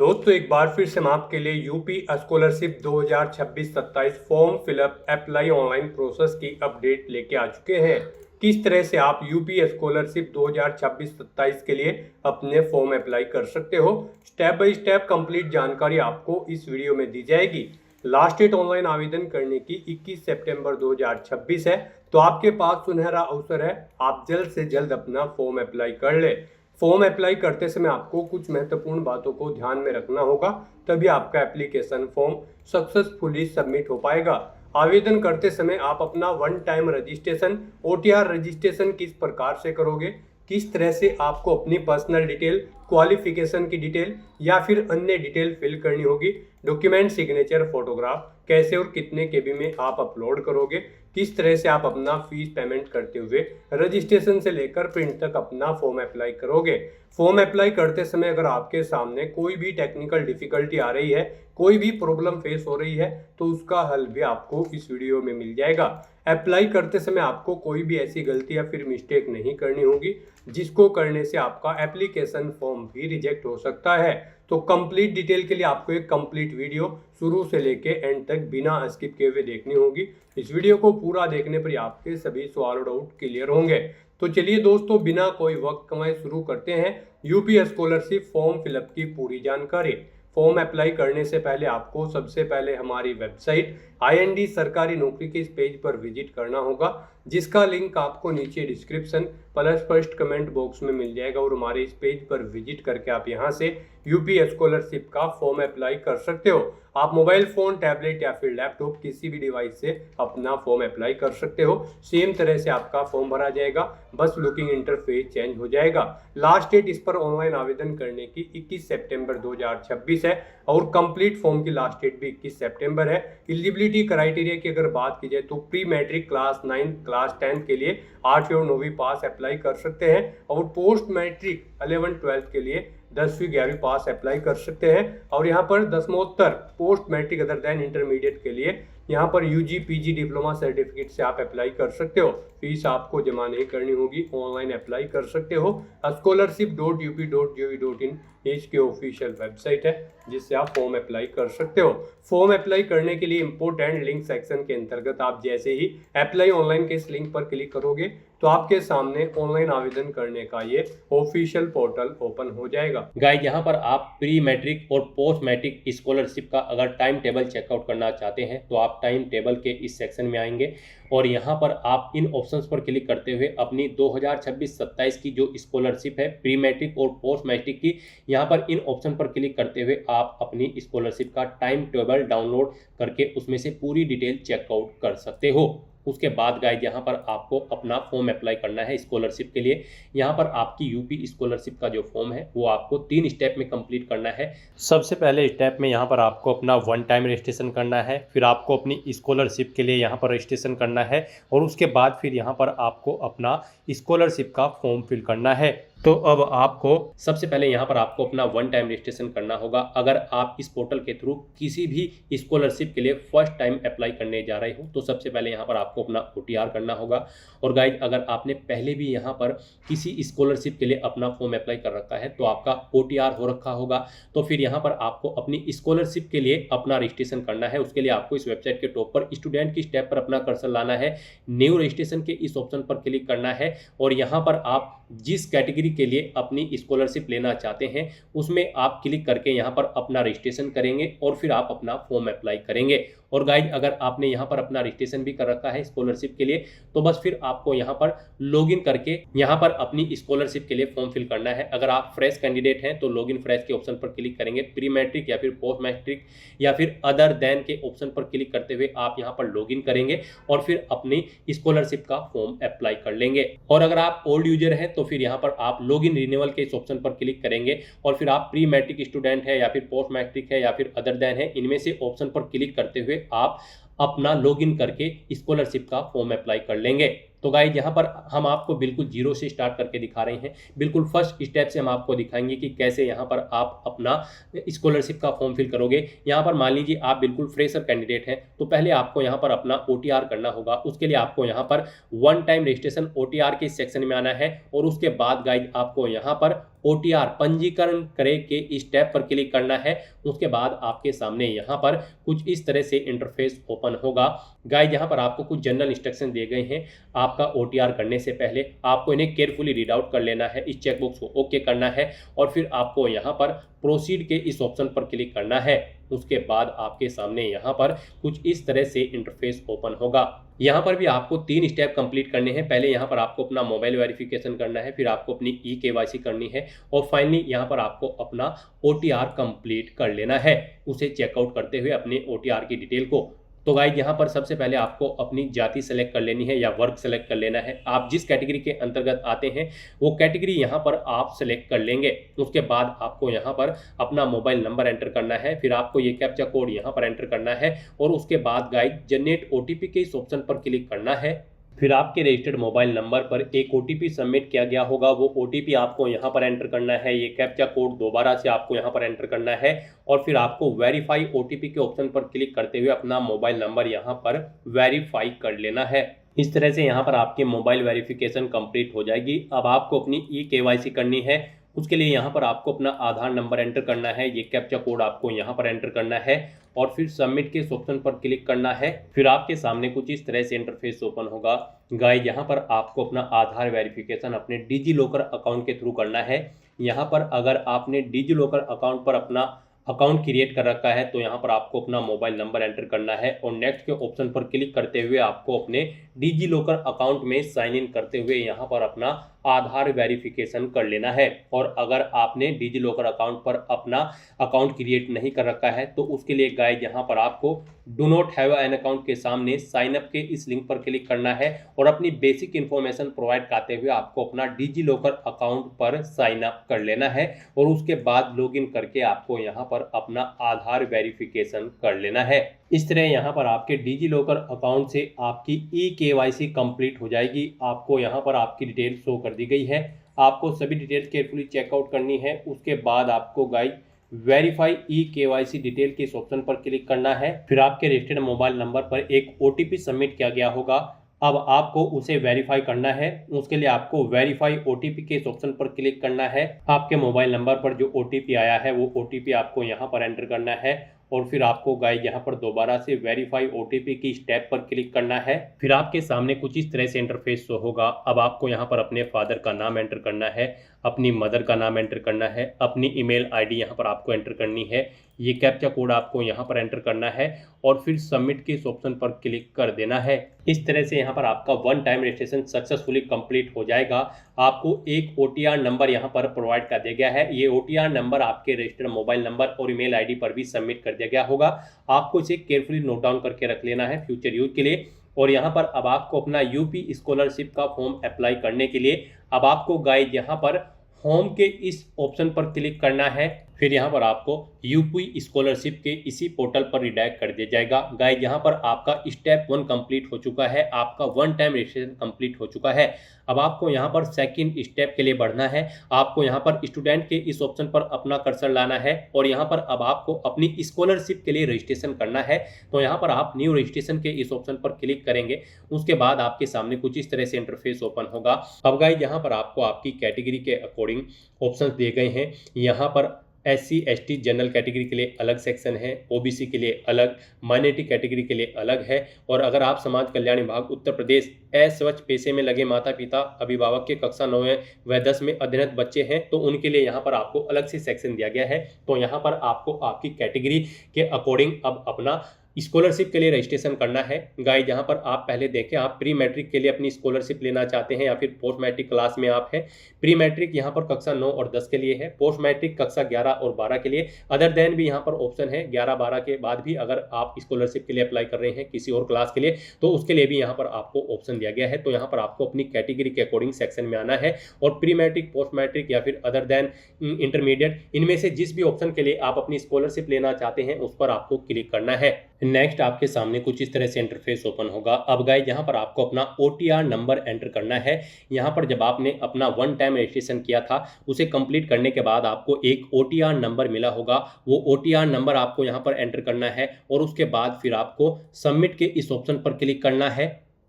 दोस्तों एक बार फिर से हम आपके लिए UP scholarship 2026-27 form fill up apply online process की अपडेट लेके आ चुके हैं। किस तरह से आप यूपी स्कॉलरशिप 2026-27 के लिए अपने फॉर्म अप्लाई कर सकते हो, स्टेप बाय स्टेप कंप्लीट जानकारी आपको इस वीडियो में दी जाएगी। लास्ट डेट ऑनलाइन आवेदन करने की 21 सितंबर 2026 है, तो आपके पास सुनहरा अवसर है। आप जल्द से जल्द अपना फॉर्म अप्लाई कर ले। फॉर्म अप्लाई करते समय आपको कुछ महत्वपूर्ण बातों को ध्यान में रखना होगा, तभी आपका एप्लीकेशन फॉर्म सक्सेसफुली सबमिट हो पाएगा। आवेदन करते समय आप अपना one time registration OTR registration किस प्रकार से करोगे, किस तरह से आपको अपनी पर्सनल डिटेल, क्वालिफिकेशन की डिटेल या फिर अन्य डिटेल फिल करनी होगी, डॉक्यूमेंट, सिग्नेचर, फोटोग्राफ कैसे और कितने केबी में आप अपलोड करोगे, किस तरह से आप अपना फीस पेमेंट करते हुए रजिस्ट्रेशन से लेकर प्रिंट तक अपना फॉर्म अप्लाई करोगे। फॉर्म अप्लाई करते समय अगर आपके सामने कोई भी टेक्निकल डिफिकल्टी आ रही है, कोई भी प्रॉब्लम फेस हो रही है, तो उसका हल भी आपको इस वीडियो में मिल जाएगा। अप्लाई करते समय आपको कोई भी ऐसी गलती या फिर मिस्टेक नहीं करनी होगी जिसको करने से आपका एप्लीकेशन फॉर्म भी रिजेक्ट हो सकता है। तो कंप्लीट डिटेल के लिए आपको एक कंप्लीट वीडियो शुरू से लेके एंड तक बिना स्किप किए हुए देखनी होगी। इस वीडियो को पूरा देखने पर आपके सभी सवाल और डाउट क्लियर होंगे। तो चलिए दोस्तों, बिना कोई वक्त कमाए शुरू करते हैं यूपी स्कॉलरशिप फॉर्म फिलअप की पूरी जानकारी। फॉर्म अप्लाई करने से पहले आपको सबसे पहले हमारी वेबसाइट IND सरकारी नौकरी के इस पेज पर विजिट करना होगा, जिसका लिंक आपको नीचे description plus first comment box में मिल जाएगा। और हमारे इस पेज पर विजिट करके आप यहां से यूपी स्कॉलरशिप का फॉर्म अप्लाई कर सकते हो। आप मोबाइल फोन, टैबलेट या फिर लैपटॉप किसी भी डिवाइस से अपना फॉर्म अप्लाई कर सकते हो। सेम तरह से आपका फॉर्म भरा जाएगा, बस लुकिंग इंटरफेस चेंज हो जाएगा। लास्ट डेट इस पर ऑनलाइन आवेदन करने की 21 सितंबर 2026 है और कंप्लीट फॉर्म की लास्ट डेट भी 21 सितंबर है। एलिजिबिलिटी क्राइटेरिया की अगर बात की जाए तो प्री मैट्रिक क्लास 9 क्लास 10 के लिए 8वीं और 9वीं पास अप्लाई कर सकते हैं और पोस्ट मैट्रिक 11 12 के लिए 10वीं 11वीं पास अप्लाई कर सकते हैं। और यहाँ पर दसमोत्तर post matric other than intermediate के लिए यहाँ पर UG PG डिप्लोमा सर्टिफिकेट से आप अप्लाई कर सकते हो। फीस आपको जमा नहीं करनी होगी, ऑनलाइन अप्लाई कर सकते हो। scholarship.up.gov.in इसकी ऑफिशियल वेबसाइट है, जिससे आप फॉर्म अप्लाई कर सकते हो। फॉर्म अप्लाई करने के लिए इंपोर्टेंट लिंक सेक्शन के अंतर्गत आप जैसे ही अप्लाई ऑनलाइन के इस लिंक पर क्लिक करोगे तो आपके सामने ऑनलाइन आवेदन करने का ये ऑफिशियल पोर्टल ओपन हो जाएगा। गाइस, यहाँ पर आप प्री मैट्रिक और पोस्ट मैट्रिक स्कॉलरशिप का अगर टाइम टेबल चेकआउट करना चाहते हैं तो आप टाइम टेबल के इस सेक्शन में आएंगे और यहाँ पर आप इन ऑप्शंस पर क्लिक करते हुए अपनी 2026-27 की जो स्कॉलरशिप है प्री मैट्रिक और पोस्ट मैट्रिक की, यहाँ पर इन ऑप्शन पर क्लिक करते हुए आप अपनी स्कॉलरशिप का टाइम टेबल डाउनलोड करके उसमें से पूरी डिटेल चेकआउट कर सकते हो। उसके बाद गाइस, यहाँ पर आपको अपना फॉर्म अप्लाई करना है स्कॉलरशिप के लिए। यहाँ पर आपकी यूपी स्कॉलरशिप का जो फॉर्म है वो आपको 3 स्टेप में कंप्लीट करना है। सबसे पहले स्टेप में यहाँ पर आपको अपना वन टाइम रजिस्ट्रेशन करना है, फिर आपको अपनी स्कॉलरशिप के लिए यहाँ पर रजिस्ट्रेशन करना है और उसके बाद फिर यहाँ पर आपको अपना स्कॉलरशिप का फॉर्म फिल करना है। तो अब आपको सबसे पहले यहाँ पर आपको अपना वन टाइम रजिस्ट्रेशन करना होगा। अगर आप इस पोर्टल के थ्रू किसी भी स्कॉलरशिप के लिए फर्स्ट टाइम अप्लाई करने जा रहे हो तो सबसे पहले यहाँ पर आपको अपना OTR करना होगा। और गाइज, अगर आपने पहले भी यहाँ पर किसी स्कॉलरशिप के लिए अपना फॉर्म अप्लाई कर रखा है तो आपका OTR हो रखा होगा, तो फिर यहाँ पर आपको अपनी स्कॉलरशिप के लिए अपना रजिस्ट्रेशन करना है। उसके लिए आपको इस वेबसाइट के टॉप पर स्टूडेंट की स्टेप पर अपना कर्सर लाना है, न्यू रजिस्ट्रेशन के इस ऑप्शन पर क्लिक करना है और यहाँ पर आप जिस कैटेगरी के लिए अपनी स्कॉलरशिप लेना चाहते हैं उसमें आप क्लिक करके यहाँ पर अपना रजिस्ट्रेशन करेंगे और फिर आप अपना फॉर्म अप्लाई करेंगे। और गाइज, अगर आपने यहाँ पर अपना रजिस्ट्रेशन भी कर रखा है स्कॉलरशिप के लिए तो बस फिर आपको यहाँ पर लॉगिन करके यहाँ पर अपनी स्कॉलरशिप के लिए फॉर्म फिल करना है। अगर आप फ्रेश कैंडिडेट हैं तो लॉगिन फ्रेश के ऑप्शन पर क्लिक करेंगे, प्री मैट्रिक या फिर पोस्ट मैट्रिक या फिर अदर देन के ऑप्शन पर क्लिक करते हुए आप यहाँ पर लॉगिन करेंगे और फिर अपनी स्कॉलरशिप का फॉर्म अप्लाई कर लेंगे। और अगर आप ओल्ड यूजर हैं तो फिर यहाँ पर आप लॉगिन रिन्यूअल के इस ऑप्शन पर क्लिक करेंगे और फिर आप प्री मैट्रिक स्टूडेंट है या फिर पोस्ट मैट्रिक है या फिर अदर देन है, इनमें से ऑप्शन पर क्लिक करते हुए आप अपना लॉगिन करके स्कॉलरशिप का फॉर्म अप्लाई कर लेंगे। तो गाइज, यहाँ पर हम आपको बिल्कुल जीरो से स्टार्ट करके दिखा रहे हैं। बिल्कुल फर्स्ट स्टेप से हम आपको दिखाएंगे कि कैसे यहाँ पर आप अपना स्कॉलरशिप का फॉर्म फिल करोगे। यहाँ पर मान लीजिए आप बिल्कुल फ्रेशर कैंडिडेट हैं तो पहले आपको यहाँ पर अपना OTR करना होगा। उसके लिए आपको यहाँ पर वन टाइम रजिस्ट्रेशन OTR के सेक्शन में आना है और उसके बाद गाइज आपको यहाँ पर OTR पंजीकरण करें के इस टैब पर क्लिक करना है। उसके बाद आपके सामने यहाँ पर कुछ इस तरह से इंटरफेस ओपन होगा। गाइस यहाँ पर आपको कुछ जनरल इंस्ट्रक्शन दिए गए हैं। आपका OTR करने से पहले आपको इन्हें केयरफुली रीड आउट कर लेना है, इस चेकबॉक्स को ओके करना है और फिर आपको यहाँ पर प्रोसीड के इस ऑप्शन पर क्लिक करना है। उसके बाद आपके सामने यहाँ पर कुछ इस तरह से इंटरफेस ओपन होगा। यहाँ पर भी आपको 3 स्टेप कंप्लीट करने हैं। पहले यहाँ पर आपको अपना मोबाइल वेरिफिकेशन करना है, फिर आपको अपनी KYC करनी है और फाइनली यहाँ पर आपको अपना OTR कंप्लीट कर लेना है, उसे चेकआउट करते हुए अपने OTR की डिटेल को। तो गाइस यहाँ पर सबसे पहले आपको अपनी जाति सेलेक्ट कर लेनी है या वर्ग सेलेक्ट कर लेना है। आप जिस कैटेगरी के अंतर्गत आते हैं वो कैटेगरी यहाँ पर आप सेलेक्ट कर लेंगे। उसके बाद आपको यहाँ पर अपना मोबाइल नंबर एंटर करना है, फिर आपको ये कैप्चा कोड यहाँ पर एंटर करना है और उसके बाद गाइस जनरेट OTP के इस ऑप्शन पर क्लिक करना है। फिर आपके रजिस्टर्ड मोबाइल नंबर पर एक OTP सबमिट किया गया होगा, वो OTP आपको यहाँ पर एंटर करना है। ये कैप्चा कोड दोबारा से आपको यहाँ पर एंटर करना है और फिर आपको वेरीफाई OTP के ऑप्शन पर क्लिक करते हुए अपना मोबाइल नंबर यहाँ पर वेरीफाई कर लेना है। इस तरह से यहाँ पर आपकी मोबाइल वेरिफिकेशन कंप्लीट हो जाएगी। अब आपको अपनी KYC करनी है। उसके लिए यहाँ पर आपको अपना आधार नंबर एंटर करना है, ये कैप्चा कोड आपको यहाँ पर एंटर करना है और फिर सबमिट के इस ऑप्शन पर क्लिक करना है। फिर आपके सामने कुछ इस तरह से इंटरफेस ओपन होगा। गाइस यहाँ पर आपको अपना आधार वेरिफिकेशन अपने डिजी लॉकर अकाउंट के थ्रू करना है। यहाँ पर अगर आपने डिजी लॉकर अकाउंट पर अपना अकाउंट क्रिएट कर रखा है तो यहाँ पर आपको अपना मोबाइल नंबर एंटर करना है और नेक्स्ट के ऑप्शन पर क्लिक करते हुए आपको अपने डिजी लॉकर अकाउंट में साइन इन करते हुए यहाँ पर अपना आधार वेरिफिकेशन कर लेना है। और अगर आपने डिजी लॉकर अकाउंट पर अपना अकाउंट क्रिएट नहीं कर रखा है तो उसके लिए गाइस यहाँ पर आपको do not have an account के सामने साइन अप के इस लिंक पर क्लिक करना है और अपनी बेसिक इन्फॉर्मेशन प्रोवाइड करते हुए आपको अपना डिजी लॉकर अकाउंट पर साइन अप कर लेना है और उसके बाद लॉगिन करके आपको यहाँ पर अपना आधार वेरिफिकेशन कर लेना है। इस तरह यहाँ पर आपके डिजी लॉकर अकाउंट से आपकी KYC कंप्लीट हो जाएगी। आपको यहाँ पर आपकी डिटेल शो कर दी गई है। आपको सभी डिटेल्स केयरफुली चेकआउट करनी है। उसके बाद आपको गाइस वेरीफाई KYC डिटेल के इस ऑप्शन पर क्लिक करना है। फिर आपके रजिस्टर्ड मोबाइल नंबर पर एक OTP सबमिट किया गया होगा। अब आपको उसे वेरीफाई करना है। उसके लिए आपको वेरीफाई OTP के इस ऑप्शन पर क्लिक करना है। आपके मोबाइल नंबर पर जो OTP आया है वो OTP आपको यहाँ पर एंटर करना है और फिर आपको गाइस यहाँ पर दोबारा से वेरीफाई OTP की स्टेप पर क्लिक करना है। फिर आपके सामने कुछ इस तरह से इंटरफेस शो होगा। अब आपको यहाँ पर अपने फादर का नाम एंटर करना है, अपनी मदर का नाम एंटर करना है, अपनी ईमेल आईडी यहाँ पर आपको एंटर करनी है, ये कैप्चा कोड आपको यहाँ पर एंटर करना है और फिर सबमिट के इस ऑप्शन पर क्लिक कर देना है। इस तरह से यहाँ पर आपका one time registration successfully complete हो जाएगा। आपको एक OTR नंबर यहाँ पर प्रोवाइड कर दिया गया है। ये OTR नंबर आपके रजिस्टर्ड मोबाइल नंबर और ईमेल आईडी पर भी सबमिट कर दिया गया होगा। आपको इसे केयरफुली नोट डाउन करके रख लेना है फ्यूचर यूज के लिए। और यहाँ पर अब आपको अपना UP स्कॉलरशिप का फॉर्म अप्लाई करने के लिए अब आपको गाइस यहाँ पर होम के इस ऑप्शन पर क्लिक करना है। फिर यहाँ पर आपको UP स्कॉलरशिप के इसी पोर्टल पर रिडायरेक्ट कर दिया जाएगा। गाइस यहाँ पर आपका स्टेप 1 कंप्लीट हो चुका है, आपका वन टाइम रजिस्ट्रेशन कंप्लीट हो चुका है। अब आपको यहाँ पर सेकंड स्टेप के लिए बढ़ना है। आपको यहाँ पर स्टूडेंट के इस ऑप्शन पर अपना कर्सर लाना है और यहाँ पर अब आपको अपनी स्कॉलरशिप के लिए रजिस्ट्रेशन करना है। तो यहाँ पर आप न्यू रजिस्ट्रेशन के इस ऑप्शन पर क्लिक करेंगे। उसके बाद आपके सामने कुछ इस तरह से इंटरफेस ओपन होगा। अब गाइस यहाँ पर आपको आपकी कैटेगरी के अकॉर्डिंग ऑप्शंस दिए गए हैं। यहाँ पर SC ST जनरल कैटेगरी के लिए अलग सेक्शन है, OBC के लिए अलग, माइनॉरिटी कैटेगरी के लिए अलग है। और अगर आप समाज कल्याण विभाग उत्तर प्रदेश अस्वच्छ पेशे में लगे माता पिता अभिभावक के कक्षा 9 व 10 में अध्ययनरत बच्चे हैं तो उनके लिए यहाँ पर आपको अलग से सेक्शन दिया गया है। तो यहाँ पर आपको आपकी कैटेगरी के अकॉर्डिंग अब अपना स्कॉलरशिप के लिए रजिस्ट्रेशन करना है। गाइस यहाँ पर आप पहले देखें, आप प्री मैट्रिक के लिए अपनी स्कॉलरशिप लेना चाहते हैं या फिर पोस्ट मैट्रिक क्लास में आप हैं। प्री मैट्रिक यहाँ पर कक्षा 9 और 10 के लिए है, पोस्ट मैट्रिक कक्षा 11 और 12 के लिए। अदर देन भी यहाँ पर ऑप्शन है 11-12 के बाद भी अगर आप स्कॉलरशिप के लिए अप्लाई कर रहे हैं किसी और क्लास के लिए तो उसके लिए भी यहाँ पर आपको ऑप्शन दिया गया है। तो यहाँ पर आपको अपनी कैटेगरी के अकॉर्डिंग सेक्शन में आना है और प्री मैट्रिक, पोस्ट मैट्रिक या फिर अदर देन इंटरमीडिएट, इनमें से जिस भी ऑप्शन के लिए आप अपनी स्कॉलरशिप लेना चाहते हैं उस पर आपको क्लिक करना है। नेक्स्ट आपके सामने कुछ इस तरह से इंटरफेस ओपन होगा। अब गाइस यहाँ पर आपको अपना OTR नंबर एंटर करना है। यहाँ पर जब आपने अपना वन टाइम रजिस्ट्रेशन किया था उसे कंप्लीट करने के बाद आपको एक OTR नंबर मिला होगा। वो OTR नंबर आपको यहाँ पर एंटर करना है और उसके बाद फिर आपको सबमिट के इस ऑप्शन पर क्लिक करना है।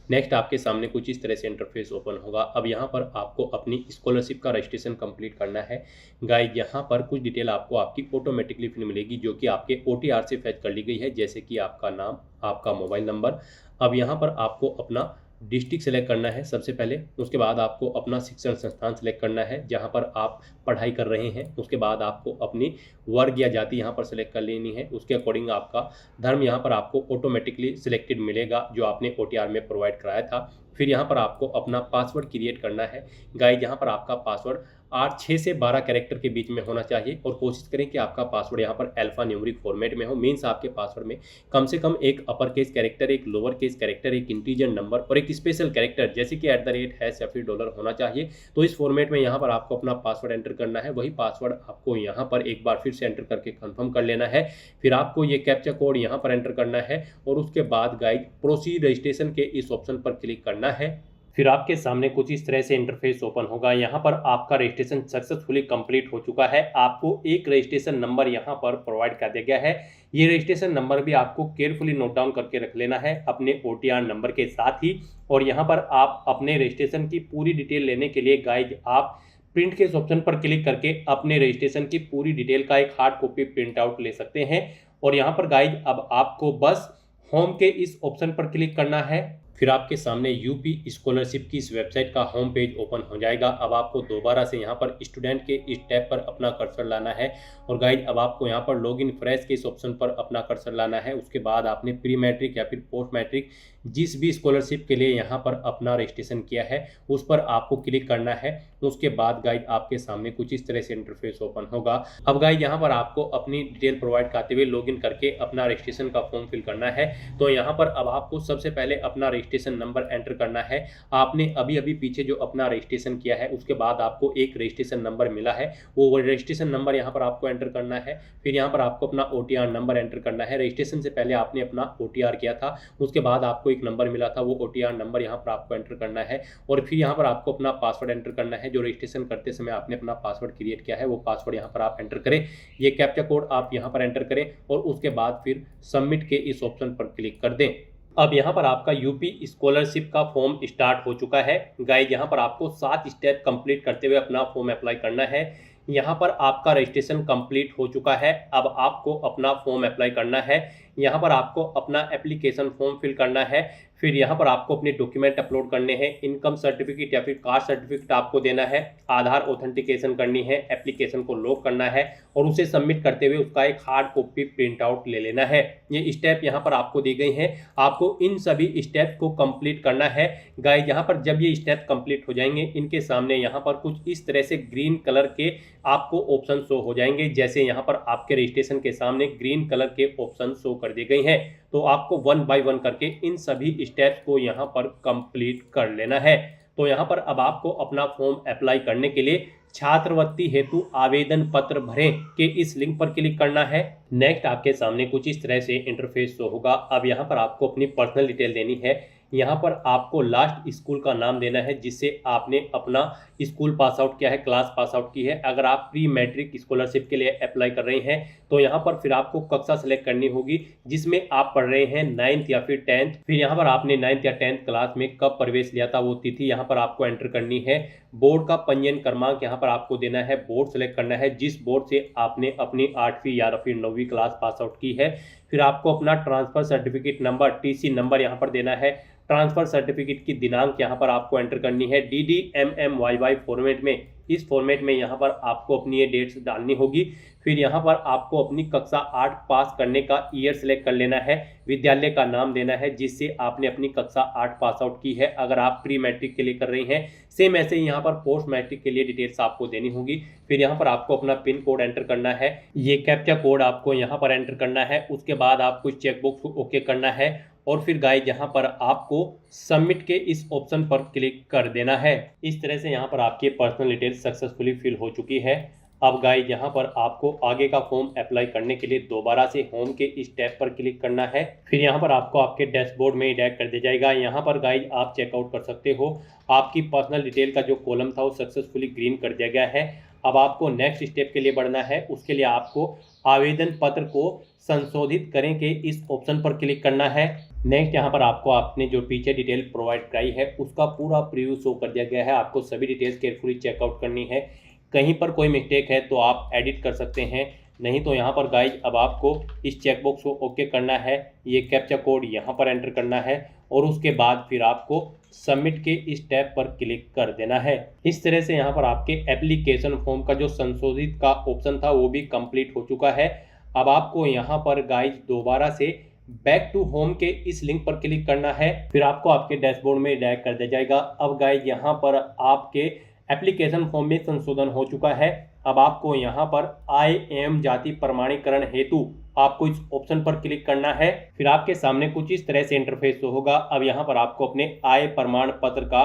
नेक्स्ट आपके सामने कुछ इस तरह से इंटरफेस ओपन होगा। अब यहाँ पर आपको अपनी स्कॉलरशिप का रजिस्ट्रेशन कंप्लीट करना है। गाइस यहाँ पर कुछ डिटेल आपको आपकी ऑटोमेटिकली फिर मिलेगी जो कि आपके OTR से फैच कर ली गई है, जैसे कि आपका नाम, आपका मोबाइल नंबर। अब यहाँ पर आपको अपना डिस्ट्रिक्ट सेलेक्ट करना है सबसे पहले, उसके बाद आपको अपना शिक्षण संस्थान सेलेक्ट करना है जहाँ पर आप पढ़ाई कर रहे हैं। उसके बाद आपको अपनी वर्ग या जाति यहाँ पर सेलेक्ट कर लेनी है। उसके अकॉर्डिंग आपका धर्म यहाँ पर आपको ऑटोमेटिकली सिलेक्टेड मिलेगा जो आपने OTR में प्रोवाइड कराया था। फिर यहाँ पर आपको अपना पासवर्ड क्रिएट करना है। गाइस यहाँ पर आपका पासवर्ड 6 से 12 कैरेक्टर के बीच में होना चाहिए और कोशिश करें कि आपका पासवर्ड यहाँ पर अल्फा न्यूमेरिक फॉर्मेट में हो। मीन्स आपके पासवर्ड में कम से कम एक अपर केस कैरेक्टर, एक लोअर केस कैरेक्टर, एक इंटीजर नंबर और एक स्पेशल कैरेक्टर जैसे कि @ या फिर डॉलर होना चाहिए। तो इस फॉर्मेट में यहाँ पर आपको अपना पासवर्ड एंटर करना है। वही पासवर्ड आपको यहाँ पर एक बार फिर से एंटर करके कंफर्म कर लेना है। फिर आपको ये कैप्चा कोड यहाँ पर एंटर करना है और उसके बाद गाइस प्रोसीड रजिस्ट्रेशन के इस ऑप्शन पर क्लिक करना है। फिर आपके सामने कुछ इस तरह से इंटरफेस ओपन होगा। यहाँ पर आपका रजिस्ट्रेशन सक्सेसफुली कंप्लीट हो चुका है। आपको एक रजिस्ट्रेशन नंबर यहाँ पर प्रोवाइड कर दिया गया है। ये रजिस्ट्रेशन नंबर भी आपको केयरफुली नोट डाउन करके रख लेना है अपने OTR नंबर के साथ ही। और यहाँ पर आप अपने रजिस्ट्रेशन की पूरी डिटेल लेने के लिए गाइस आप प्रिंट के इस ऑप्शन पर क्लिक करके अपने रजिस्ट्रेशन की पूरी डिटेल का एक हार्ड कॉपी प्रिंट आउट ले सकते हैं। और यहाँ पर गाइस अब आपको बस होम के इस ऑप्शन पर क्लिक करना है। फिर आपके सामने यूपी स्कॉलरशिप की इस वेबसाइट का होम पेज ओपन हो जाएगा। अब आपको दोबारा से यहाँ पर स्टूडेंट के इस टैब पर अपना कर्सर लाना है और गाइस अब आपको यहाँ पर लॉगिन फ्रेश के इस ऑप्शन पर अपना कर्सर लाना है। उसके बाद आपने प्री मैट्रिक या फिर पोस्ट मैट्रिक जिस भी स्कॉलरशिप के लिए यहाँ पर अपना रजिस्ट्रेशन किया है उस पर आपको क्लिक करना है। उसके बाद गाइस आपके सामने कुछ इस तरह से इंटरफेस ओपन होगा। अब गाइस यहाँ पर आपको अपनी डिटेल प्रोवाइड करते हुए लॉगिन करके अपना रजिस्ट्रेशन का फॉर्म फिल करना है। तो यहाँ पर अब आपको सबसे पहले अपना रजिस्ट्रेशन नंबर एंटर करना है। आपने अभी अभी पीछे जो अपना रजिस्ट्रेशन किया है उसके बाद आपको एक रजिस्ट्रेशन नंबर मिला है, वो रजिस्ट्रेशन नंबर यहाँ पर आपको एंटर करना है। फिर यहाँ पर आपको अपना OTR नंबर एंटर करना है। रजिस्ट्रेशन से पहले आपने अपना OTR किया था, उसके बाद आपको एक नंबर मिला था, वो OTR नंबर यहाँ पर आपको एंटर करना है। और फिर यहाँ पर आपको अपना पासवर्ड एंटर करना है। जो रजिस्ट्रेशन करते समय आपने अपना पासवर्ड क्रिएट किया है वो पासवर्ड यहाँ पर आप एंटर करें। ये कैप्चा कोड आप यहाँ पर एंटर करें और उसके बाद फिर सबमिट के इस ऑप्शन पर क्लिक कर दें। अब यहाँ पर आपका यूपी स्कॉलरशिप का फॉर्म स्टार्ट हो चुका है। गाइस यहाँ पर आपको 7 स्टेप कंप्लीट करते हुए अपना फॉर्म अप्लाई करना है। यहाँ पर आपका रजिस्ट्रेशन कंप्लीट हो चुका है। अब आपको अपना फॉर्म अप्लाई करना है। यहाँ पर आपको अपना एप्लीकेशन फॉर्म फिल करना है। फिर यहाँ पर आपको अपने डॉक्यूमेंट अपलोड करने हैं। इनकम सर्टिफिकेट या फिर कास्ट सर्टिफिकेट आपको देना है। आधार ऑथेंटिकेशन करनी है। एप्लीकेशन को लॉक करना है और उसे सबमिट करते हुए उसका एक हार्ड कॉपी प्रिंट आउट ले लेना है। ये स्टेप यहाँ पर आपको दी गई हैं। आपको इन सभी स्टेप को कंप्लीट करना है। गाइस यहाँ पर जब ये स्टेप कंप्लीट हो जाएंगे इनके सामने यहाँ पर कुछ इस तरह से ग्रीन कलर के आपको ऑप्शन शो हो जाएंगे। जैसे यहाँ पर आपके रजिस्ट्रेशन के सामने ग्रीन कलर के ऑप्शन शो कर दिए गए हैं। तो आपको 1 बाय 1 करके इन सभी स्टेप्स को यहाँ पर कंप्लीट कर लेना है। तो यहाँ पर अब आपको अपना फॉर्म अप्लाई करने के लिए छात्रवृत्ति हेतु आवेदन पत्र भरें के इस लिंक पर क्लिक करना है। नेक्स्ट आपके सामने कुछ इस तरह से इंटरफेस शो होगा। अब यहाँ पर आपको अपनी पर्सनल डिटेल देनी है। यहाँ पर आपको लास्ट स्कूल का नाम देना है जिससे आपने अपना स्कूल पास आउट किया है, क्लास पास आउट की है। अगर आप प्री मैट्रिक स्कॉलरशिप के लिए अप्लाई कर रहे हैं तो यहाँ पर फिर आपको कक्षा सेलेक्ट करनी होगी जिसमें आप पढ़ रहे हैं 9th या फिर 10th। फिर यहाँ पर आपने 9th या 10th क्लास में कब प्रवेश लिया था वो तिथि यहाँ पर आपको एंटर करनी है। बोर्ड का पंजीयन क्रमांक यहाँ पर आपको देना है। बोर्ड सेलेक्ट करना है जिस बोर्ड से आपने अपनी 8वीं या फिर 9वीं क्लास पास आउट की है। फिर आपको अपना transfer certificate number TC number यहाँ पर देना है। ट्रांसफर सर्टिफिकेट की दिनांक यहाँ पर आपको एंटर करनी है DDMMYY फॉर्मेट में। इस फॉर्मेट में यहाँ पर आपको अपनी ये डेट्स डालनी होगी। फिर यहाँ पर आपको अपनी कक्षा 8 पास करने का ईयर सेलेक्ट कर लेना है। विद्यालय का नाम देना है जिससे आपने अपनी कक्षा 8 पास आउट की है अगर आप प्री मैट्रिक के लिए कर रहे हैं। सेम ऐसे ही यहाँ पर पोस्ट मैट्रिक के लिए डिटेल्स आपको देनी होगी। फिर यहाँ पर आपको अपना पिन कोड एंटर करना है। ये कैप्चा कोड आपको यहाँ पर एंटर करना है। उसके बाद आपको चेकबॉक्स को ओके करना है और फिर गाइस यहाँ पर आपको सबमिट के इस ऑप्शन पर क्लिक कर देना है। इस तरह से यहाँ पर आपकी पर्सनल डिटेल्स सक्सेसफुली फिल हो चुकी है। अब गाइस यहाँ पर आपको आगे का फॉर्म अप्लाई करने के लिए दोबारा से होम के इस टैब पर क्लिक करना है। फिर यहाँ पर आपको आपके डैशबोर्ड में डायरेक्ट कर दिया जाएगा। यहाँ पर गाइस आप चेकआउट कर सकते हो। आपकी पर्सनल डिटेल का जो कॉलम था वो सक्सेसफुली ग्रीन कर दिया गया है। अब आपको नेक्स्ट स्टेप के लिए बढ़ना है। उसके लिए आपको आवेदन पत्र को संशोधित करें के इस ऑप्शन पर क्लिक करना है। नेक्स्ट यहाँ पर आपको आपने जो पीछे डिटेल प्रोवाइड कराई है उसका पूरा प्रीव्यू शो कर दिया गया है। आपको सभी डिटेल्स केयरफुली चेकआउट करनी है। कहीं पर कोई मिस्टेक है तो आप एडिट कर सकते हैं, नहीं तो यहाँ पर गाइज अब आपको इस चेकबॉक्स को ओके करना है। ये कैप्चा कोड यहाँ पर एंटर करना है और उसके बाद फिर आपको सबमिट के इस टैब पर क्लिक कर देना है। इस तरह से यहाँ पर आपके एप्लीकेशन फॉर्म का जो संशोधित का ऑप्शन था वो भी कंप्लीट हो चुका है। अब आपको यहाँ पर गाइज दोबारा से बैक टू होम के इस लिंक पर क्लिक करना है, फिर आपको आपके डैशबोर्ड में डायरेक्ट कर दिया जाएगा। अब गाइज यहाँ पर आपके एप्लीकेशन फॉर्म में संशोधन हो चुका है। अब आपको यहाँ पर IAM जाति प्रमाणीकरण हेतु आपको इस ऑप्शन पर क्लिक करना है। फिर आपके सामने कुछ इस तरह से इंटरफेस होगा। अब यहाँ पर आपको अपने आय प्रमाण पत्र का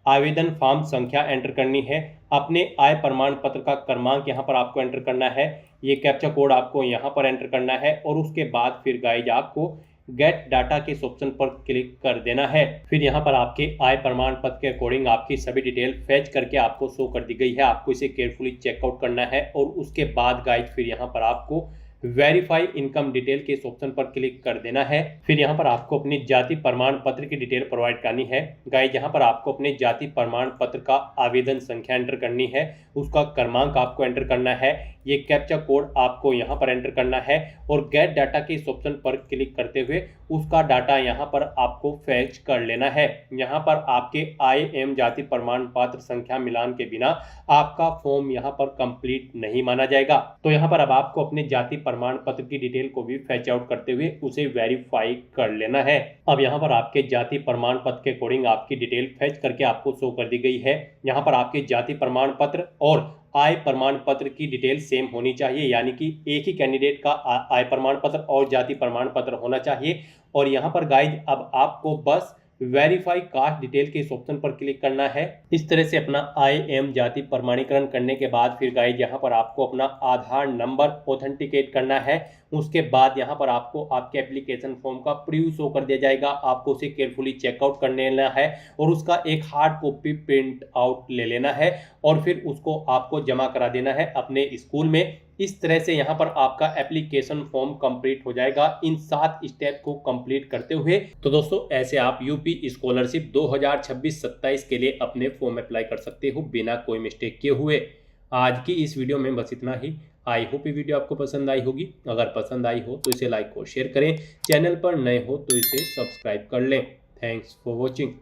आवेदन फॉर्म संख्या एंटर करनी है। अपने आय प्रमाण पत्र का क्रमांक यहाँ पर आपको एंटर करना है। ये कैप्चा कोड आपको यहाँ पर एंटर करना है और उसके बाद फिर गाइज आपको गेट डाटा के इस ऑप्शन पर क्लिक कर देना है। फिर यहाँ पर आपके आय प्रमाण पत्र के अकॉर्डिंग आपकी सभी डिटेल फैच करके आपको शो कर दी गई है। आपको इसे केयरफुली चेकआउट करना है और उसके बाद गाइज फिर यहाँ पर आपको वेरीफाई इनकम डिटेल के इस ऑप्शन पर क्लिक कर देना है। फिर यहाँ पर आपको अपनी जाति प्रमाण पत्र की डिटेल प्रोवाइड करनी है। गाइज यहाँ पर आपको अपने जाति प्रमाण पत्र का आवेदन संख्या एंटर करनी है, उसका क्रमांक आपको एंटर करना है, ये कैप्चा कोड आपको यहाँ पर एंटर करना है और गेट डाटा के इस ऑप्शन पर क्लिक करते हुए उसका डाटा यहाँ पर आपको फैच कर लेना है। यहाँ पर आपके IAM जाति प्रमाण पत्र संख्या मिलान के बिना आपका फॉर्म यहाँ पर कंप्लीट नहीं माना जाएगा। तो यहाँ पर अब आपको अपने जाति प्रमाण पत्र की डिटेल को भी फैच आउट करते हुए उसे वेरीफाई कर लेना है। अब यहाँ पर आपके जाति प्रमाण पत्र के अकॉर्डिंग आपकी डिटेल फैच करके आपको शो कर दी गई है। यहाँ पर आपके जाति प्रमाण पत्र और आय प्रमाण पत्र की डिटेल सेम होनी चाहिए, यानी कि एक ही कैंडिडेट का आय प्रमाण पत्र और जाति प्रमाण पत्र होना चाहिए। और यहाँ पर गाइज अब आपको बस वेरीफाई कास्ट डिटेल के इस ऑप्शन पर क्लिक करना है। इस तरह से अपना IAM जाति प्रमाणीकरण करने के बाद फिर गाइज यहाँ पर आपको अपना आधार नंबर ऑथेंटिकेट करना है। उसके बाद यहाँ पर आपको आपके एप्लीकेशन फॉर्म का प्रीव्यू शो कर दिया जाएगा। आपको उसे केयरफुली चेकआउट कर लेना है और उसका एक हार्ड कॉपी प्रिंट आउट ले लेना है और फिर उसको आपको जमा करा देना है अपने स्कूल में। इस तरह से यहाँ पर आपका एप्लीकेशन फॉर्म कंप्लीट हो जाएगा इन 7 स्टेप को कंप्लीट करते हुए। तो दोस्तों ऐसे आप यूपी स्कॉलरशिप 2026-27 के लिए अपने फॉर्म अप्लाई कर सकते हो बिना कोई मिस्टेक किए हुए। आज की इस वीडियो में बस इतना ही। आई होप ये वीडियो आपको पसंद आई होगी। अगर पसंद आई हो तो इसे लाइक और शेयर करें। चैनल पर नए हो तो इसे सब्सक्राइब कर लें। Thanks for watching.